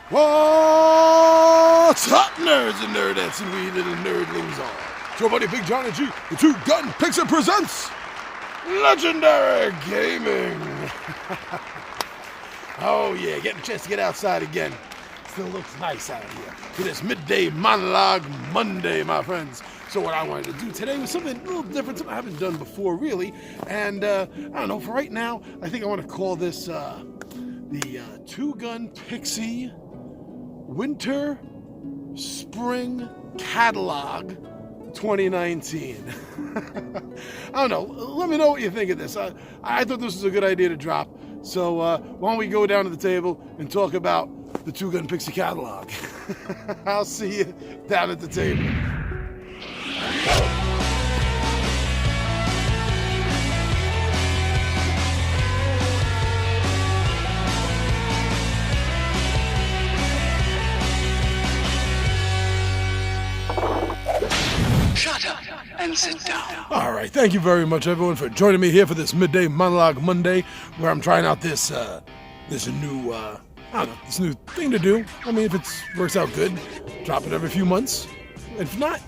What's up, nerds and nerdettes and we little nerdlings all? It's your buddy Big John and G, the Two-Gun Pixie presents Legendary Gaming. Oh yeah, getting a chance to get outside again. Still looks nice out here for this Midday Monologue Monday, my friends. So what I wanted to do today was something a little different, something I haven't done before really. And I don't know, for right now, I think I want to call this the Two-Gun Pixie Winter Spring Catalog 2019. I don't know. Let me know what you think of this. I thought this was a good idea to drop. So why don't we go down to the table and talk about the Two-Gun Pixie catalog. I'll see you down at the table. Shut up and sit down. All right, thank you very much, everyone, for joining me here for this Midday Monologue Monday, where I'm trying out this new this new thing to do. I mean, if it works out good, drop it every few months. If not,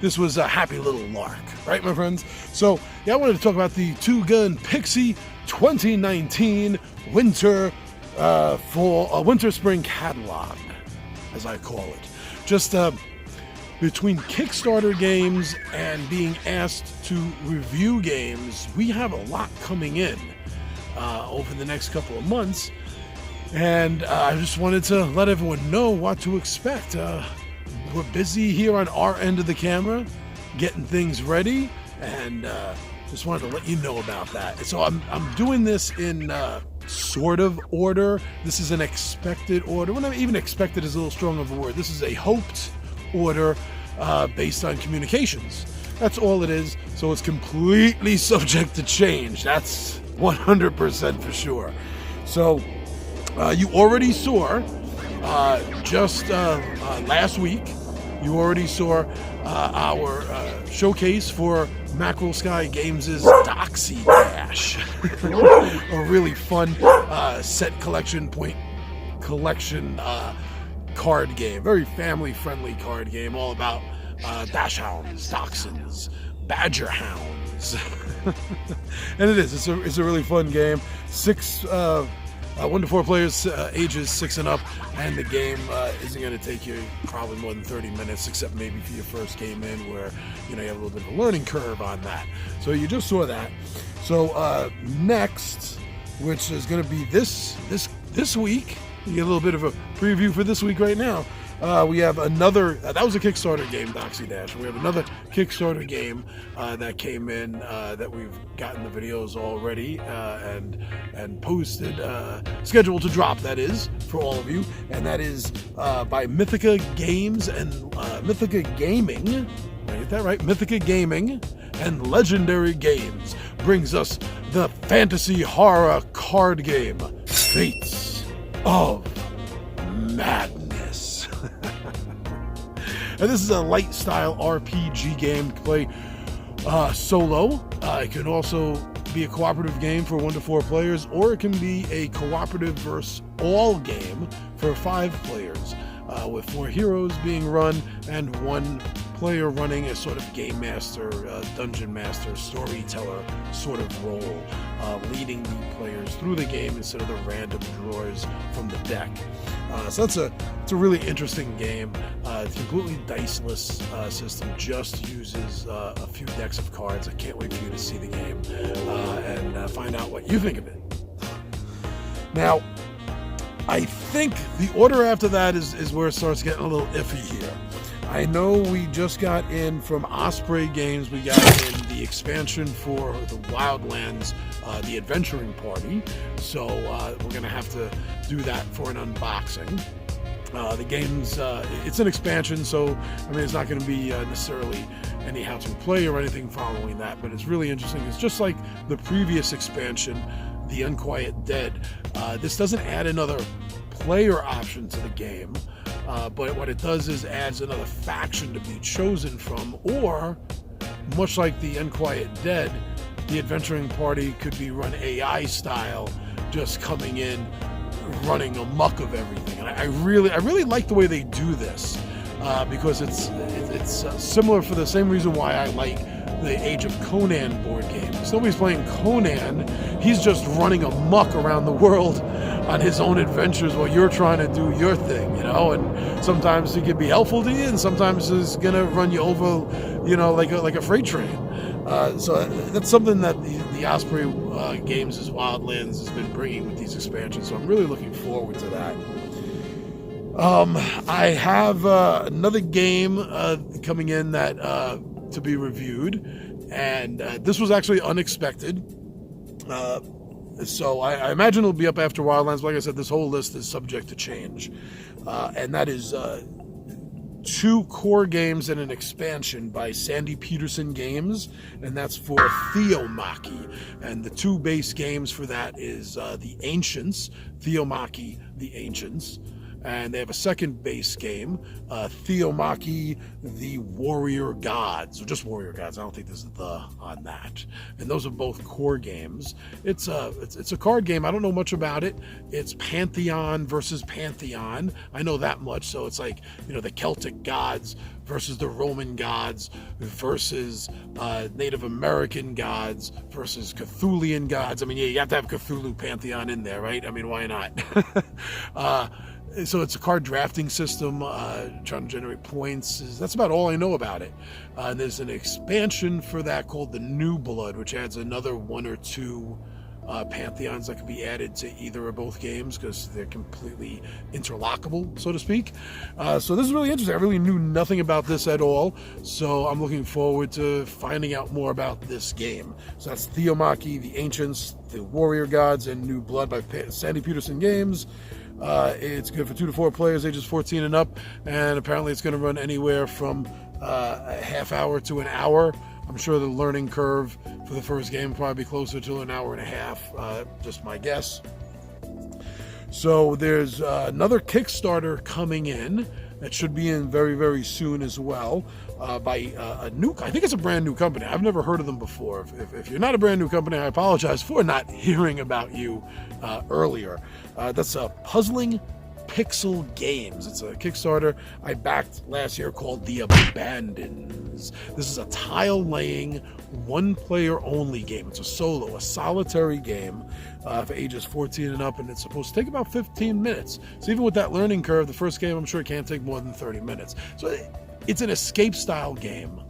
this was a happy little lark, right, my friends? So yeah, I wanted to talk about the Two-Gun Pixie 2019 Winter Spring Catalog, as I call it. Just between Kickstarter games and being asked to review games, we have a lot coming in over the next couple of months. And I just wanted to let everyone know what to expect. We're busy here on our end of the camera, getting things ready, and just wanted to let you know about that. So I'm doing this in sort of order. This is an expected order. Well, not even expected is a little strong of a word. This is a hoped order based on communications. That's all it is. So it's completely subject to change. That's 100% for sure. So you already saw just last week, you already saw our showcase for Mackerel Sky Games' Doxy Dash. A really fun set collection card game, very family-friendly card game, all about dash hounds, dachshunds, badger hounds, and it is. It's a really fun game. 1 to 4 players, ages 6 and up, and the game isn't going to take you probably more than 30 minutes, except maybe for your first game in, where you have a little bit of a learning curve on that. So you just saw that. So next, which is going to be this week. You get a little bit of a preview for this week right now. We have another, that was a Kickstarter game, Doxy Dash. We have another Kickstarter game that came in that we've gotten the videos already and posted, scheduled to drop, that is, for all of you. And that is by Mythica Games and Mythica Gaming. Did I get that right? Mythica Gaming and Legendary Games brings us the fantasy horror card game, Fates of Madness. And this is a light style RPG game to play solo. It can also be a cooperative game for 1 to 4 players, or it can be a cooperative versus all game for 5 players, with 4 heroes being run and 1 player running a sort of game master, dungeon master, storyteller sort of role, leading the players through the game instead of the random drawers from the deck. So it's a really interesting game. It's completely diceless system, just uses a few decks of cards. I can't wait for you to see the game and find out what you think of it. Now, I think the order after that is where it starts getting a little iffy here. I know we just got in from Osprey Games, we got in the expansion for the Wildlands, the Adventuring Party, so we're going to have to do that for an unboxing. The game's, it's an expansion, so I mean it's not going to be necessarily any how-to play or anything following that, but it's really interesting. It's just like the previous expansion, The Unquiet Dead. This doesn't add another player option to the game, but what it does is adds another faction to be chosen from, or much like the Unquiet Dead, the Adventuring Party could be run AI style, just coming in running amok of everything. And I really like the way they do this, because it's similar for the same reason why I like the Age of Conan board game. If nobody's playing Conan, he's just running amok around the world on his own adventures while you're trying to do your thing, and sometimes he can be helpful to you, and sometimes he's gonna run you over, like a freight train. So that's something that the Osprey Games' Wildlands has been bringing with these expansions, so I'm really looking forward to that. I have another game coming in that to be reviewed, and this was actually unexpected. So I imagine it'll be up after Wildlands. Like I said, this whole list is subject to change, and that is 2 core games and an expansion by Sandy Peterson Games, and that's for Theo Maki. And the 2 base games for that is The Ancients, Theo Maki, The Ancients. And they have a second base game, Theo Maki, The Warrior Gods, or just Warrior Gods. I don't think there's a "the" on that. And those are both core games. It's a card game. I don't know much about it. It's Pantheon versus Pantheon. I know that much. So it's like, the Celtic gods versus the Roman gods versus Native American gods versus Cthulhian gods. I mean, yeah, you have to have Cthulhu Pantheon in there, right? I mean, why not? So it's a card drafting system, trying to generate points. That's about all I know about it. And there's an expansion for that called the New Blood, which adds another 1 or 2 pantheons that can be added to either or both games because they're completely interlockable, so to speak. So this is really interesting. I really knew nothing about this at all, so I'm looking forward to finding out more about this game. So that's Theo Maki, The Ancients, The Warrior Gods, and New Blood by Sandy Peterson Games. It's good for 2 to 4 players, ages 14 and up, and apparently it's going to run anywhere from a half hour to an hour. I'm sure the learning curve for the first game will probably be closer to an hour and a half, just my guess. So there's another Kickstarter coming in that should be in very, very soon as well, by I think it's a brand new company. I've never heard of them before. If you're not a brand new company, I apologize for not hearing about you earlier. That's a Puzzling Pixel Games. It's a Kickstarter I backed last year called The Abandons. This is a tile-laying, one-player-only game. It's a solitary game for ages 14 and up, and it's supposed to take about 15 minutes. So even with that learning curve, the first game, I'm sure it can't take more than 30 minutes. So it's an escape-style game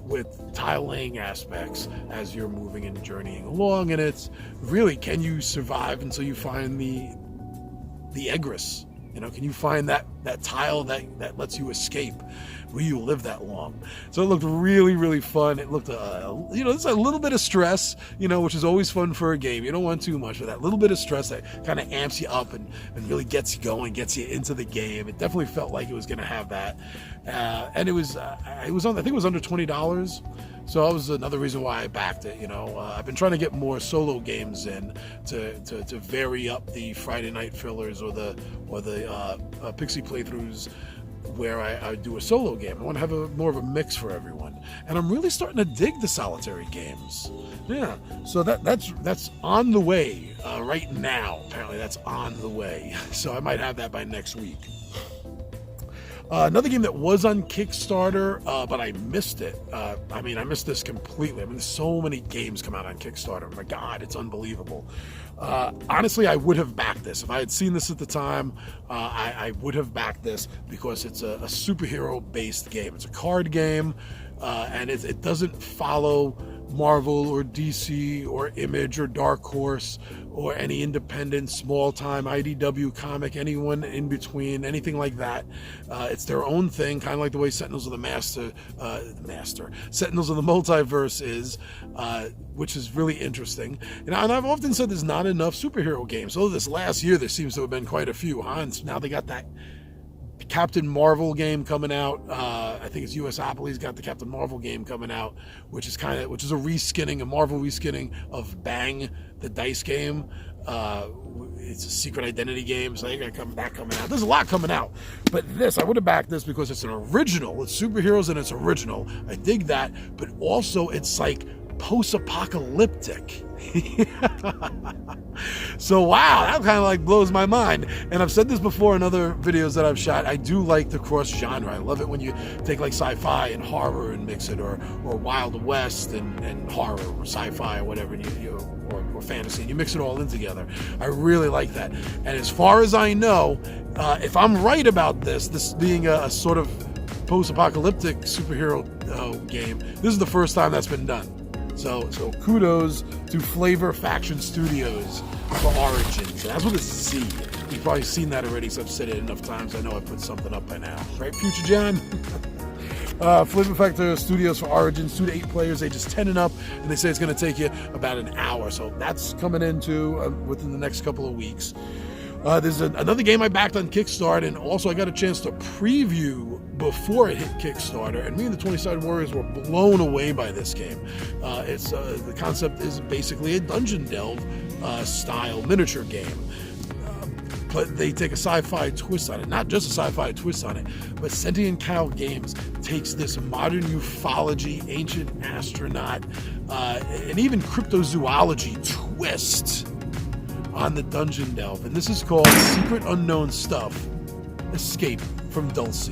with tile-laying aspects as you're moving and journeying along, and it's really, can you survive until you find the egress? Can you find that tile that lets you escape? Will you live that long? So it looked really, really fun. It looked, there's a little bit of stress, which is always fun for a game. You don't want too much, but that little bit of stress that kind of amps you up and really gets you going, gets you into the game. It definitely felt like it was going to have that. And it was I think it was under $20. So that was another reason why I backed it. I've been trying to get more solo games in to vary up the Friday night fillers or the Pixie playthroughs where I do a solo game. I want to have more of a mix for everyone, and I'm really starting to dig the solitary games. Yeah, so that's on the way right now. Apparently, that's on the way. So I might have that by next week. Another game that was on Kickstarter, but I missed it. I missed this completely. There's so many games come out on Kickstarter. My God, it's unbelievable. Honestly, I would have backed this. If I had seen this at the time, I would have backed this because it's a superhero-based game. It's a card game, and it doesn't follow Marvel or DC or Image or Dark Horse or any independent small-time IDW comic, anyone in between, anything like that. It's their own thing, kind of like the way Sentinels of the Sentinels of the Multiverse is, which is really interesting. And I've often said there's not enough superhero games. Although this last year there seems to have been quite a few, huh? And now they got that Captain Marvel game coming out. I think it's USopoly's got the Captain Marvel game coming out, which is a reskinning, a Marvel reskinning of Bang, the dice game. It's a secret identity game, so they got that coming out. There's a lot coming out, but I would have backed this because it's an original. It's superheroes and it's original. I dig that, but also it's like post-apocalyptic. So wow, that kind of like blows my mind. And I've said this before in other videos that I've shot. I do like the cross genre. I love it when you take like sci-fi and horror and mix it, or Wild West and horror, or sci-fi, or whatever, or fantasy, and you mix it all in together. I really like that. And as far as I know, if I'm right about this being a sort of post-apocalyptic superhero game, this is the first time that's been done. So kudos to Flavor Faction Studios for Origins. So that's with a Z. You've probably seen that already, so I've said it enough times. I know I put something up by now. Right, Future John? Flavor Faction Studios for Origins, 2 to 8 players, ages 10 and up, and they say it's going to take you about an hour. So that's coming into within the next couple of weeks. There's another game I backed on Kickstarter, and also I got a chance to preview before it hit Kickstarter, and me and the 20-Sided Warriors were blown away by this game. The concept is basically a dungeon delve style miniature game, but they take a sci-fi twist on it. Not just a sci-fi twist on it, but Sentient Cow Games takes this modern ufology, ancient astronaut, and even cryptozoology twist on the dungeon delve, and this is called Secret Unknown Stuff: Escape from Dulce.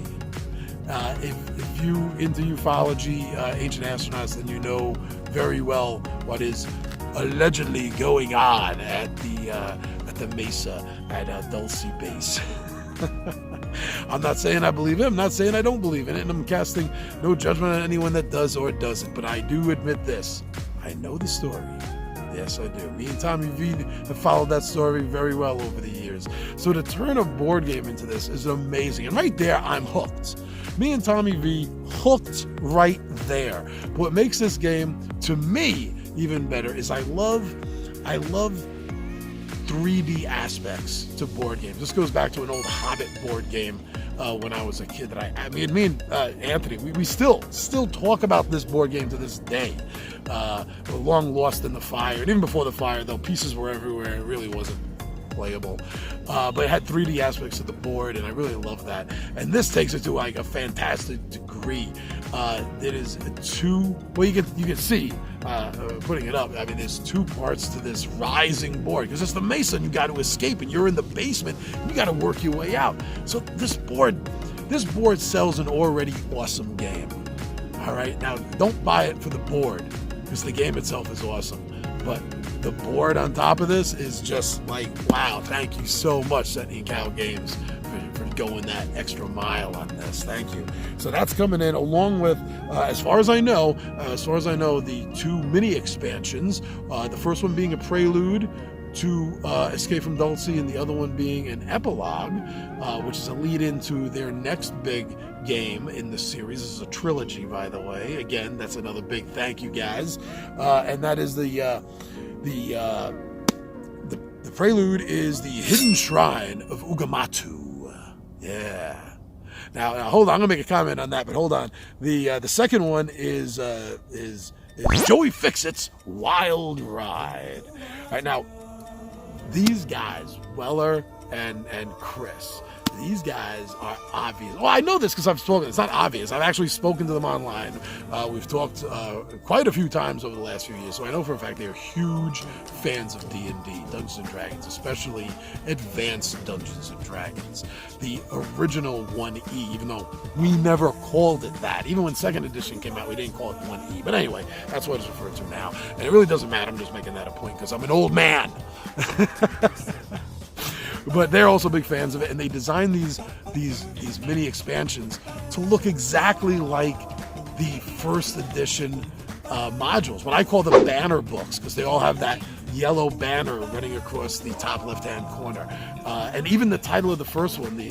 If you into ufology, ancient astronauts, then you know very well what is allegedly going on at the Mesa at Dulce Base. I'm not saying I believe it. I'm not saying I don't believe in it, and I'm casting no judgment on anyone that does or doesn't. But I do admit this: I know the story. Yes, I do. Me and Tommy V have followed that story very well over the years. So to turn a board game into this is amazing. And right there, I'm hooked. Me and Tommy V hooked right there. But what makes this game, to me, even better is I love 3D aspects to board games. This goes back to an old Hobbit board game when I was a kid. Me and Anthony, we still talk about this board game to this day. Long lost in the fire, and even before the fire, though, pieces were everywhere. It really wasn't playable, but it had 3D aspects to the board, and I really love that. And this takes it to like a fantastic degree. It is you can see putting it up. I mean, there's 2 parts to this rising board, because it's the Mesa, and you got to escape, and you're in the basement, and you got to work your way out. So this board sells an already awesome game. All right, now don't buy it for the board, because the game itself is awesome, but the board on top of this is just like, wow, thank you so much, Sentient Cow Games, for going that extra mile on this. Thank you. So that's coming in along with, as far as I know, the 2 mini expansions. The first one being a prelude to Escape from Dulce, and the other one being an epilogue, which is a lead into their next big game in the series. This is a trilogy, by the way. Again, that's another big thank you, guys. And that is the prelude is the Hidden Shrine of Ugamatu. Yeah. Now hold on. I'm gonna make a comment on that, but hold on. The second one is Joey Fixit's Wild Ride. All right, now these guys, Weller and Chris, these guys are obvious. Well, I know this because I've spoken. It's not obvious. I've actually spoken to them online. We've talked quite a few times over the last few years, so I know for a fact they're huge fans of D&D, Dungeons & Dragons, especially Advanced Dungeons & Dragons. The original 1E, even though we never called it that. Even when 2nd edition came out, we didn't call it 1E. But anyway, that's what it's referred to now. And it really doesn't matter. I'm just making that a point because I'm an old man. But they're also big fans of it, and they designed these mini expansions to look exactly like the 1st edition modules. What I call the banner books, because they all have that yellow banner running across the top left-hand corner. And even the title of the first one, the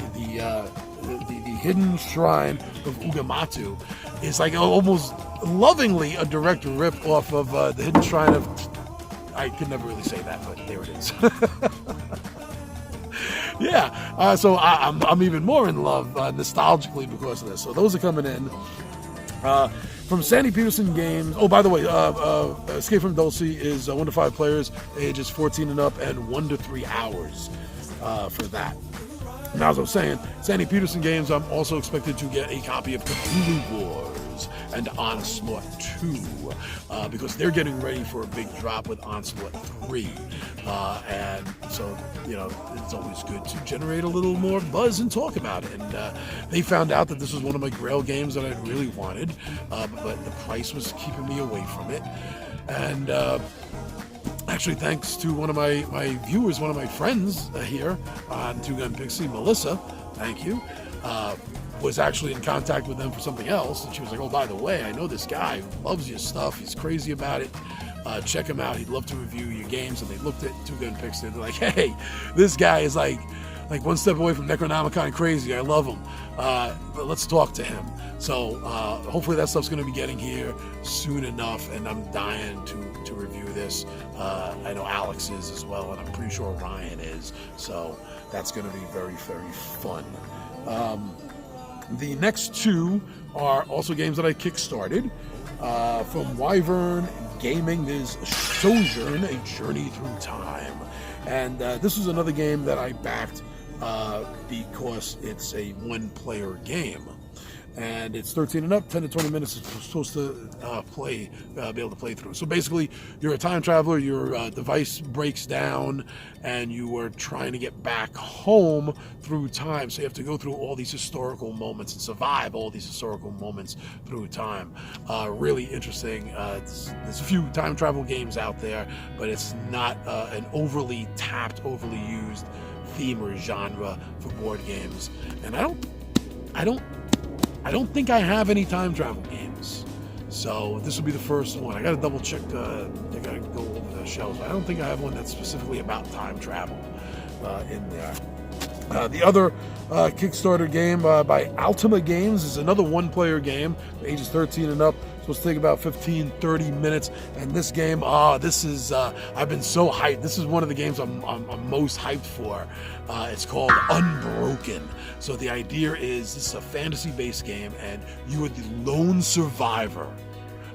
Hidden Shrine of Ugamatu, is like almost lovingly a direct rip off of the Hidden Shrine of... I could never really say that, but there it is. Yeah, so I'm even more in love nostalgically because of this. So those are coming in. From Sandy Peterson Games. Oh, by the way, Escape from Dulce is 1 to 5 players, ages 14 and up, and 1 to 3 hours for that. Now, as I was saying, Sandy Peterson Games, I'm also expected to get a copy of Cthulhu Wars. Warriors and Onslaught 2, because they're getting ready for a big drop with Onslaught 3. And so, it's always good to generate a little more buzz and talk about it. And they found out that this was one of my Grail games that I really wanted, but the price was keeping me away from it. And actually, thanks to one of my viewers, one of my friends here on Two-Gun Pixie, Melissa, thank you, was actually in contact with them for something else. And she was like, oh, by the way, I know this guy who loves your stuff. He's crazy about it. Check him out. He'd love to review your games. And they looked at Two-Gun Pixie and they're like, hey, this guy is like one step away from Necronomicon crazy. I love him. But let's talk to him. So hopefully that stuff's going to be getting here soon enough, and I'm dying to review this. I know Alex is as well, and I'm pretty sure Ryan is. So that's going to be very, very fun. The next two are also games that I kickstarted. From Wyvern Gaming, there's Sojourn, A Journey Through Time. And this is another game that I backed because it's a one-player game. And it's 13 and up, 10 to 20 minutes is supposed to be able to play through. So basically, you're a time traveler, your device breaks down, and you are trying to get back home through time. So you have to go through all these historical moments and survive all these historical moments through time. Really interesting. There's a few time travel games out there, but it's not an overly tapped, overly used theme or genre for board games. And I don't think I have any time travel games, so this will be the first one. I got to double check. I got to go over the shelves. I don't think I have one that's specifically about time travel in there. The other Kickstarter game by Ultima Games is another one-player game, ages 13 and up. Supposed to take about 15-30 minutes. And this game, this is I've been so hyped. This is one of the games I'm most hyped for. It's called Unbroken. So the idea is this is a fantasy-based game, and you are the lone survivor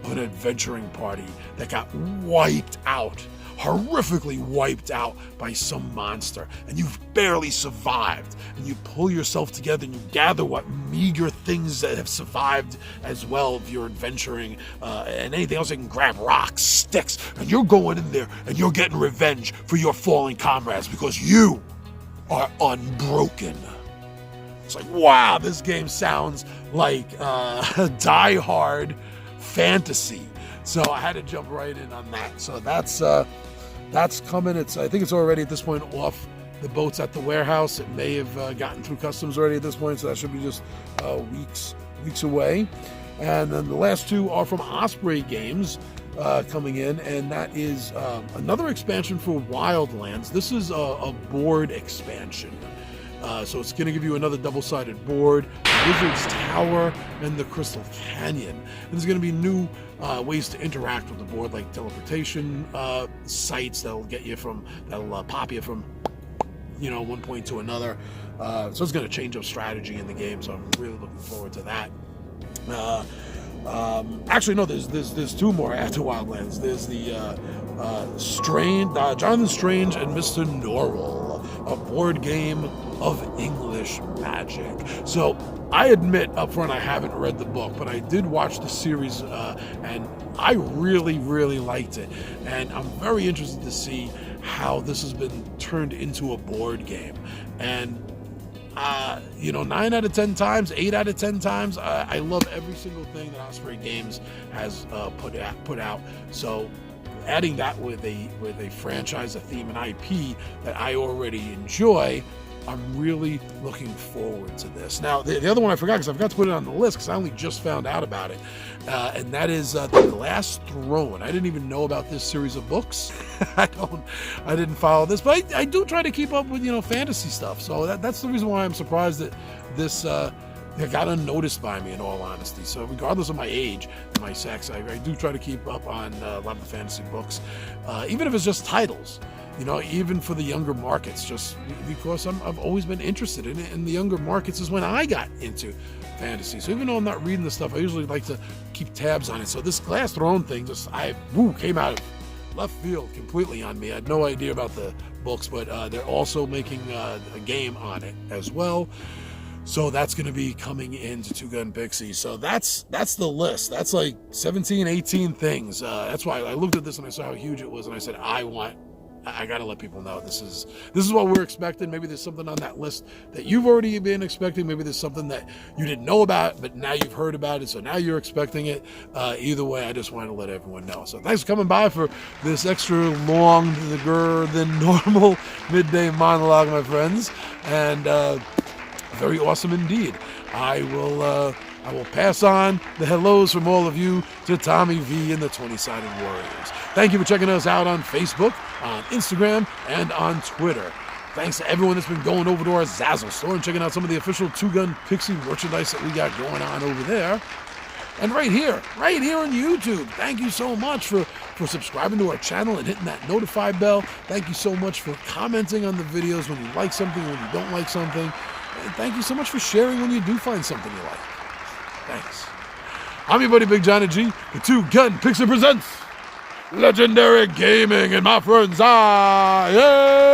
of an adventuring party that got wiped out, horrifically wiped out by some monster, and you've barely survived. And you pull yourself together and you gather what meager things that have survived as well of your adventuring, and anything else you can grab, rocks, sticks, and you're going in there and you're getting revenge for your fallen comrades because you are unbroken. It's like, wow, this game sounds like die-hard fantasy. So I had to jump right in on that. So that's coming. I think it's already at this point off the boats at the warehouse. It may have gotten through customs already at this point, so that should be just weeks away. And then the last two are from Osprey Games coming in, and that is another expansion for Wildlands. This is a board expansion. So it's going to give you another double-sided board, the Wizard's Tower, and the Crystal Canyon. And there's going to be new ways to interact with the board, like teleportation sites that'll pop you from one point to another. So it's going to change up strategy in the game. So I'm really looking forward to that. Actually, no. There's two more after Wildlands. There's the Jonathan Strange and Mr. Norrell, a board game of English magic. So I admit up front I haven't read the book, but I did watch the series, and I really, really liked it. And I'm very interested to see how this has been turned into a board game. And 9 out of 10 times, 8 out of 10 times, I love every single thing that Osprey Games has put out. So adding that with a franchise, a theme, an IP that I already enjoy, I'm really looking forward to this. Now, the other one I forgot because I forgot to put it on the list because I only just found out about it, and that is The Glass Throne. I didn't even know about this series of books. I didn't follow this, but I do try to keep up with fantasy stuff. So that's the reason why I'm surprised that this got unnoticed by me, in all honesty. So regardless of my age and my sex, I do try to keep up on a lot of the fantasy books, even if it's just titles. Even for the younger markets, just because I've always been interested in it, and the younger markets is when I got into fantasy. So even though I'm not reading the stuff, I usually like to keep tabs on it. So this Glass Throne thing came out of left field completely on me. I had no idea about the books, but they're also making a game on it as well. So that's going to be coming into Two-Gun Pixie. So that's the list. That's like 17, 18 things. That's why I looked at this and I saw how huge it was, and I said, I got to let people know this is what we're expecting. Maybe there's something on that list that you've already been expecting. Maybe there's something that you didn't know about, but now you've heard about it, so now you're expecting it. Either way, I just wanted to let everyone know. So thanks for coming by for this extra longer than normal midday monologue, my friends, and very awesome indeed. I will pass on the hellos from all of you to Tommy V and the 20-Sided Warriors. Thank you for checking us out on Facebook, on Instagram, and on Twitter. Thanks to everyone that's been going over to our Zazzle store and checking out some of the official Two-Gun Pixie merchandise that we got going on over there. And right here on YouTube, thank you so much for subscribing to our channel and hitting that notify bell. Thank you so much for commenting on the videos when you like something, when you don't like something. And thank you so much for sharing when you do find something you like. Thanks. I'm your buddy Big Johnny G. The Two-Gun Pixie presents Legendary Gaming, and my friends, I am